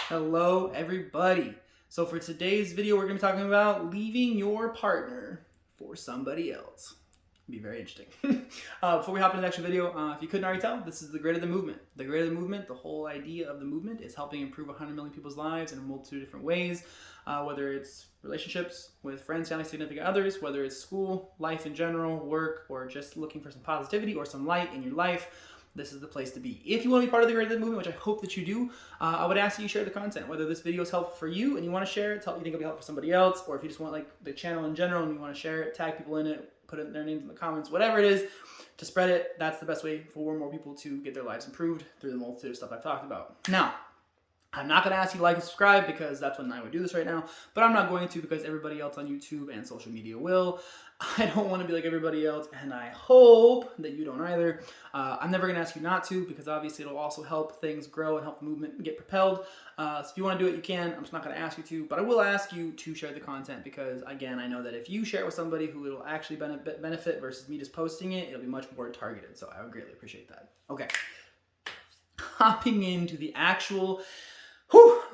Hello, everybody. So for today's video, we're going to be talking about leaving your partner for somebody else. It'll be very interesting. Before we hop into the actual video, if you couldn't already tell, this is the Greater Than Movement. The Greater Than Movement, the whole idea of the movement is helping improve 100 million people's lives in a multitude of different ways, whether it's relationships with friends, family, significant others, whether it's school, life in general, work, or just looking for some positivity or some light in your life. This is the place to be. If you want to be part of the Greater Than Movement, which I hope that you do, I would ask that you share the content. Whether this video is helpful for you and you want to share it, you think it'll be helpful for somebody else, or if you just want like the channel in general and you want to share it, tag people in it, put their names in the comments, whatever it is, to spread it, that's the best way for more people to get their lives improved through the multitude of stuff I've talked about. Now, I'm not going to ask you to like and subscribe because that's when I would do this right now, but I'm not going to because everybody else on YouTube and social media will. I don't want to be like everybody else, and I hope that you don't either. I'm never going to ask you not to because obviously it'll also help things grow and help the movement get propelled. So if you want to do it, you can. I'm just not going to ask you to, but I will ask you to share the content because, again, I know that if you share it with somebody who it'll actually benefit versus me just posting it, it'll be much more targeted. So I would greatly appreciate that. Okay. Hopping into the actual...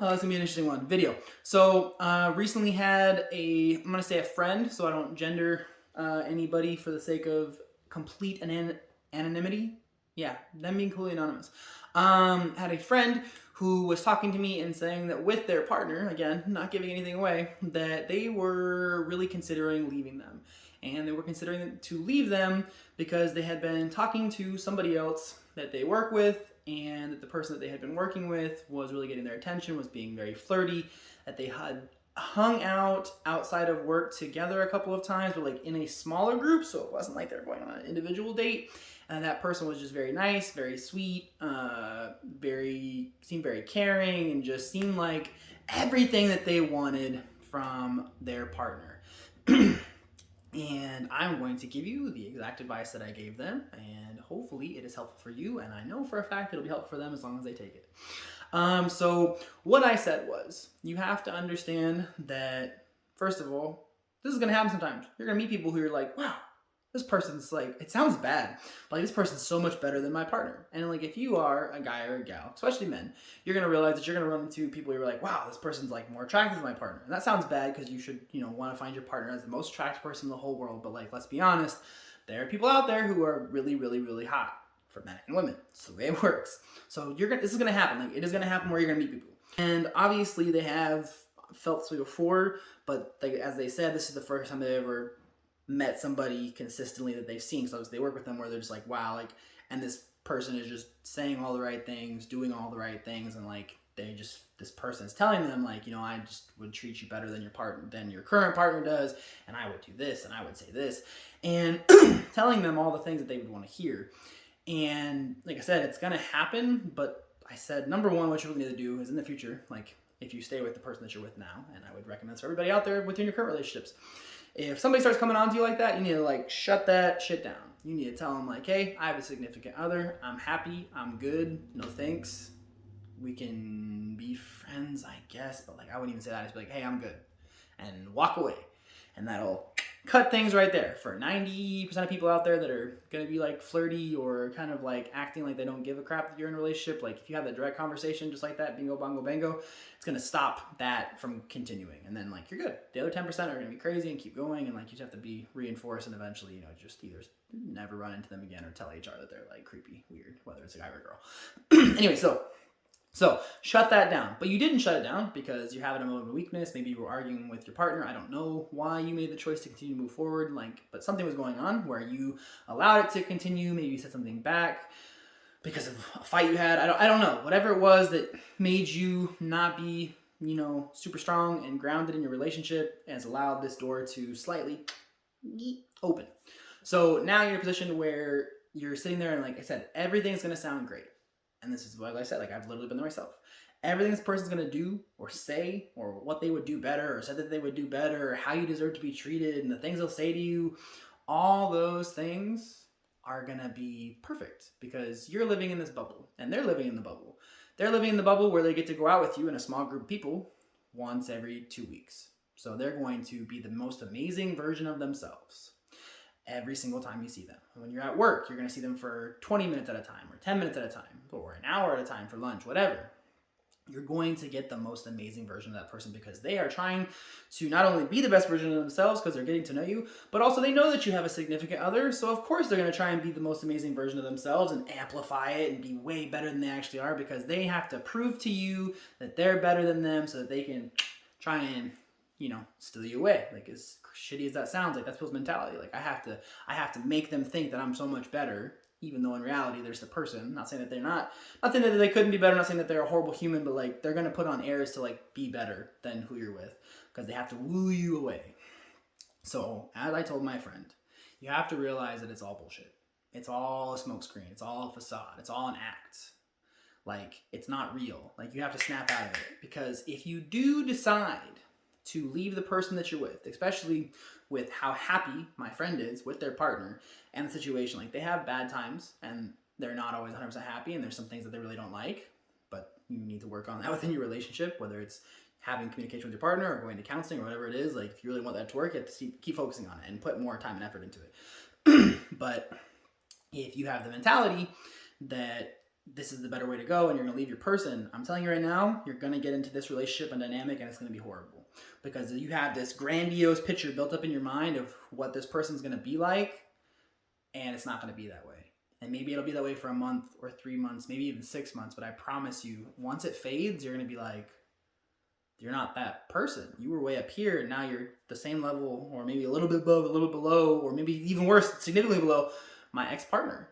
that's going to be an interesting one. Video. So, recently had I'm going to say a friend, so I don't gender anybody for the sake of complete anonymity. Yeah, them being completely anonymous. Had a friend who was talking to me and saying that with their partner, again, not giving anything away, that they were really considering leaving them. And they were considering to leave them because they had been talking to somebody else that they work with, and that the person that they had been working with was really getting their attention, was being very flirty, that they had hung out outside of work together a couple of times, but like in a smaller group, so it wasn't like they were going on an individual date, and that person was just very nice, very sweet, seemed very caring, and just seemed like everything that they wanted from their partner. And I'm going to give you the exact advice that I gave them, and hopefully it is helpful for you, and I know for a fact it'll be helpful for them as long as they take it. So what I said was, you have to understand that, first of all, this is going to happen sometimes. You're going to meet people who are like, wow, this person's like, it sounds bad, but like this person's so much better than my partner. And like, if you are a guy or a gal, especially men, you're going to realize that you're going to run into people who are like, wow, this person's like more attractive than my partner. And that sounds bad because you should, want to find your partner as the most attractive person in the whole world. But like, let's be honest, there are people out there who are really, really, really hot for men and women. It's the way it works. So this is going to happen. Like, it is going to happen where you're going to meet people. And obviously they have felt this way before, but like, as they said, this is the first time they ever met somebody consistently that they've seen. So they work with them where they're just like, wow, like, and this person is just saying all the right things, doing all the right things, and like this person is telling them like, I just would treat you better than your current partner does, and I would do this, and I would say this, and telling them all the things that they would want to hear. And like I said, it's gonna happen, but I said, number one, what you really need to do is in the future, like if you stay with the person that you're with now, and I would recommend for everybody out there within your current relationships, if somebody starts coming on to you like that, you need to like shut that shit down. You need to tell them like, hey, I have a significant other. I'm happy. I'm good. No thanks. We can be friends, I guess. But like, I wouldn't even say that. I'd just be like, hey, I'm good. And walk away. And that'll cut things right there. For 90% of people out there that are going to be like flirty or kind of like acting like they don't give a crap that you're in a relationship, like if you have that direct conversation just like that, bingo, bongo, bango, it's going to stop that from continuing. And then like, you're good. The other 10% are going to be crazy and keep going. And like, you just have to be reinforced and eventually, just either never run into them again or tell HR that they're like creepy, weird, whether it's a guy or a girl. Anyway, So shut that down. But you didn't shut it down because you're having a moment of weakness. Maybe you were arguing with your partner. I don't know why you made the choice to continue to move forward. But something was going on where you allowed it to continue. Maybe you said something back because of a fight you had. I don't know. Whatever it was that made you not be, super strong and grounded in your relationship has allowed this door to slightly open. So now you're in a position where you're sitting there and like I said, everything's going to sound great. And this is what I said, like I've literally been there myself. Everything this person's going to do or say or what they would do better or said that they would do better or how you deserve to be treated and the things they'll say to you, all those things are going to be perfect because you're living in this bubble and they're living in the bubble. They're living in the bubble where they get to go out with you in a small group of people once every 2 weeks. So they're going to be the most amazing version of themselves every single time you see them. And when you're at work, you're going to see them for 20 minutes at a time or 10 minutes at a time or an hour at a time for lunch, whatever. you're going to get the most amazing version of that person, because they are trying to not only be the best version of themselves because they're getting to know you, but also they know that you have a significant other. So of course they're going to try and be the most amazing version of themselves and amplify it and be way better than they actually are, because they have to prove to you that they're better than them so that they can try and, steal you away. Like, as shitty as that sounds, like, that's people's mentality. Like, I have to make them think that I'm so much better, even though in reality there's the person. Not saying that they're not saying that they couldn't be better, not saying that they're a horrible human, but like, they're gonna put on airs to like be better than who you're with, because they have to woo you away. So, as I told my friend, you have to realize that it's all bullshit. It's all a smokescreen. It's all a facade. It's all an act. Like, it's not real. Like, you have to snap out of it, because if you do decide to leave the person that you're with, especially with how happy my friend is with their partner and the situation, like, they have bad times and they're not always 100% happy, and there's some things that they really don't like, but you need to work on that within your relationship, whether it's having communication with your partner or going to counseling or whatever it is. Like, if you really want that to work, you have to keep focusing on it and put more time and effort into it. But if you have the mentality that this is the better way to go and you're going to leave your person, I'm telling you right now, you're going to get into this relationship and dynamic, and it's going to be horrible, because you have this grandiose picture built up in your mind of what this person's going to be like, and it's not going to be that way. And maybe it'll be that way for a month or 3 months, maybe even 6 months, but I promise you, once it fades, you're going to be like, you're not that person. You were way up here, and now you're the same level, or maybe a little bit above, a little bit below, or maybe even worse, significantly below my ex-partner.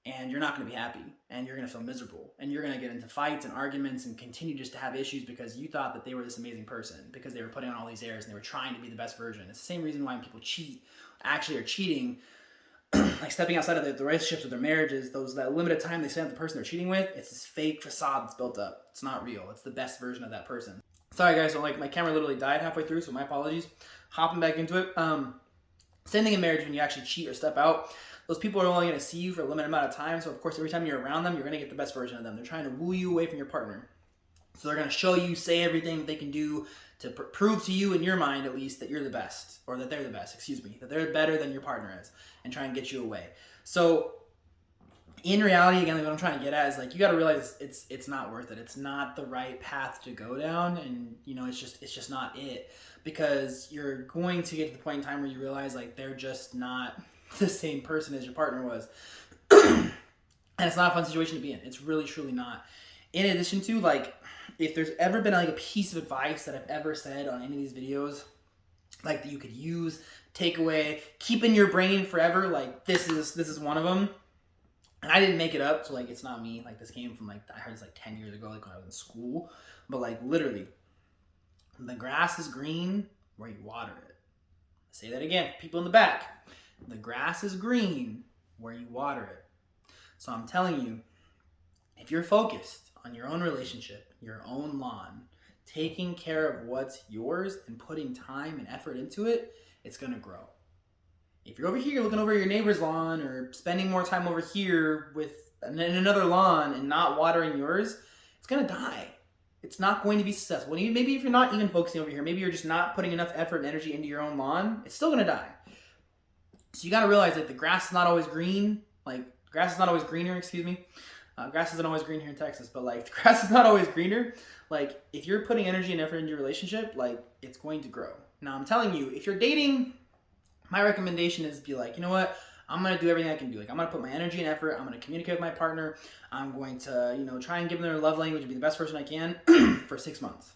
And you're not going to be happy, and you're going to feel miserable, and you're going to get into fights and arguments and continue just to have issues because you thought that they were this amazing person, because they were putting on all these airs and they were trying to be the best version. It's the same reason why when people cheat, actually are cheating, like stepping outside of the relationships or their marriages, that limited time they spend with the person they're cheating with, it's this fake facade that's built up. It's not real. It's the best version of that person. Sorry guys, so like my camera literally died halfway through, so my apologies. Hopping back into it. Same thing in marriage. When you actually cheat or step out, those people are only going to see you for a limited amount of time. So of course, every time you're around them, you're going to get the best version of them. They're trying to woo you away from your partner. So they're going to show you, say everything that they can do to prove to you, in your mind at least, that you're the best, or that they're the best, that they're better than your partner is, and try and get you away. So in reality, again, like what I'm trying to get at is, like, you got to realize it's not worth it. It's not the right path to go down, and it's just not it, because you're going to get to the point in time where you realize, like, they're just not the same person as your partner was. And it's not a fun situation to be in. It's really, truly not. In addition to, like, if there's ever been like a piece of advice that I've ever said on any of these videos, like, that you could use, take away, keep in your brain forever, like, this is one of them. And I didn't make it up, so like, it's not me. Like, this came from, like, I heard this like 10 years ago, like when I was in school. But like, literally, the grass is green where you water it. I'll say that again, people in the back. The grass is green where you water it. So I'm telling you, if you're focused on your own relationship, your own lawn, taking care of what's yours and putting time and effort into it, it's going to grow. If you're over here looking over your neighbor's lawn, or spending more time over here in another lawn and not watering yours, it's going to die. It's not going to be successful. Maybe if you're not even focusing over here, maybe you're just not putting enough effort and energy into your own lawn, it's still going to die. So you got to realize that the grass is not always green. Like, grass is not always greener, excuse me. Grass isn't always green here in Texas, but like, the grass is not always greener. Like, if you're putting energy and effort into your relationship, like, it's going to grow. Now, I'm telling you, if you're dating, my recommendation is be like, you know what? I'm going to do everything I can do. Like, I'm going to put my energy and effort. I'm going to communicate with my partner. I'm going to, try and give them their love language and be the best person I can for 6 months.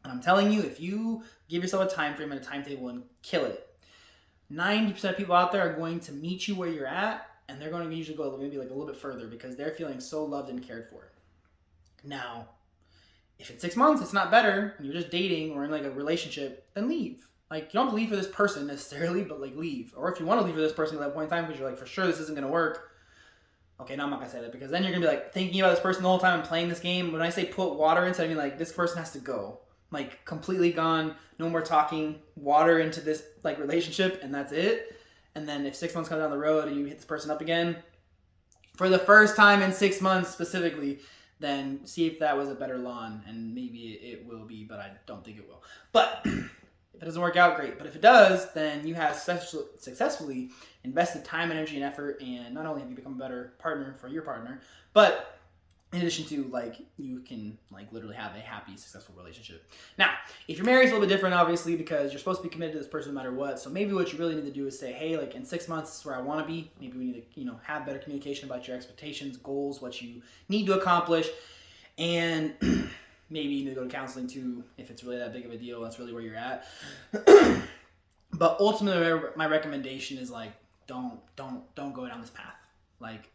And I'm telling you, if you give yourself a time frame and a timetable and kill it, 90% of people out there are going to meet you where you're at, and they're going to usually go maybe like a little bit further, because they're feeling so loved and cared for. Now, if in 6 months it's not better, and you're just dating or in like a relationship, then leave. Like, you don't have to leave for this person necessarily, but like, leave. Or if you want to leave for this person at that point in time because you're like, for sure this isn't going to work. Okay, no, I'm not going to say that, because then you're going to be like thinking about this person the whole time and playing this game. When I say put water into it, I mean like, this person has to go. Like, completely gone, no more talking, water into this like relationship, and that's it. And then if 6 months come down the road and you hit this person up again, for the first time in 6 months specifically, then see if that was a better lawn, and maybe it will be, but I don't think it will. But if it doesn't work out, great. But if it does, then you have successfully invested time, energy, and effort, and not only have you become a better partner for your partner, but In addition to, like, you can, like, literally have a happy, successful relationship. Now, if you're married, it's a little bit different, obviously, because you're supposed to be committed to this person no matter what. So maybe what you really need to do is say, hey, like, in 6 months, this is where I want to be. Maybe we need to, have better communication about your expectations, goals, what you need to accomplish. And maybe you need to go to counseling too, if it's really that big of a deal. That's really where you're at. But ultimately, my recommendation is, like, don't go down this path. Like,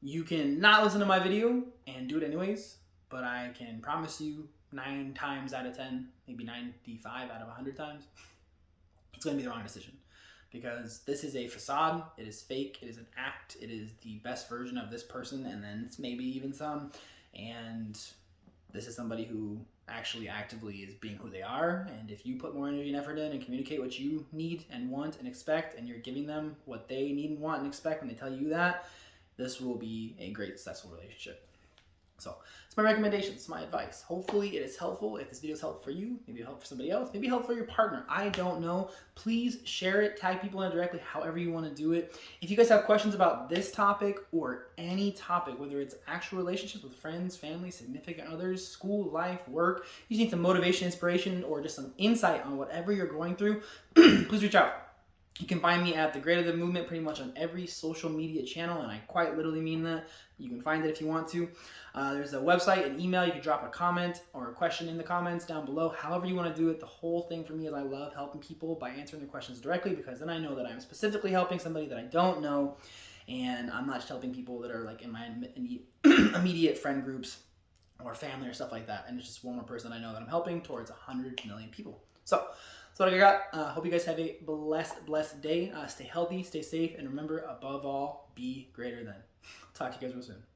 you can not listen to my video and do it anyways, but I can promise you 9 times out of 10, maybe 95 out of 100 times, it's going to be the wrong decision. Because this is a facade, it is fake, it is an act, it is the best version of this person, and then it's maybe even some. And this is somebody who actually actively is being who they are. And if you put more energy and effort in and communicate what you need and want and expect, and you're giving them what they need and want and expect when they tell you that, this will be a great, successful relationship. So it's my recommendation. It's my advice. Hopefully it is helpful. If this video is helpful for you, maybe it'll help for somebody else, maybe help for your partner. I don't know. Please share it, tag people in it directly, however you want to do it. If you guys have questions about this topic or any topic, whether it's actual relationships with friends, family, significant others, school, life, work, you need some motivation, inspiration, or just some insight on whatever you're going through, please reach out. You can find me at The Greater Than Movement pretty much on every social media channel, and I quite literally mean that. You can find it if you want to. There's a website, an email. You can drop a comment or a question in the comments down below. However you want to do it. The whole thing for me is I love helping people by answering their questions directly, because then I know that I'm specifically helping somebody that I don't know, and I'm not just helping people that are like in my immediate friend groups or family or stuff like that. And it's just one more person I know that I'm helping towards 100 million people. So that's what I got. Hope you guys have a blessed day. Stay healthy, stay safe, and remember, above all, be greater than. Talk to you guys real soon.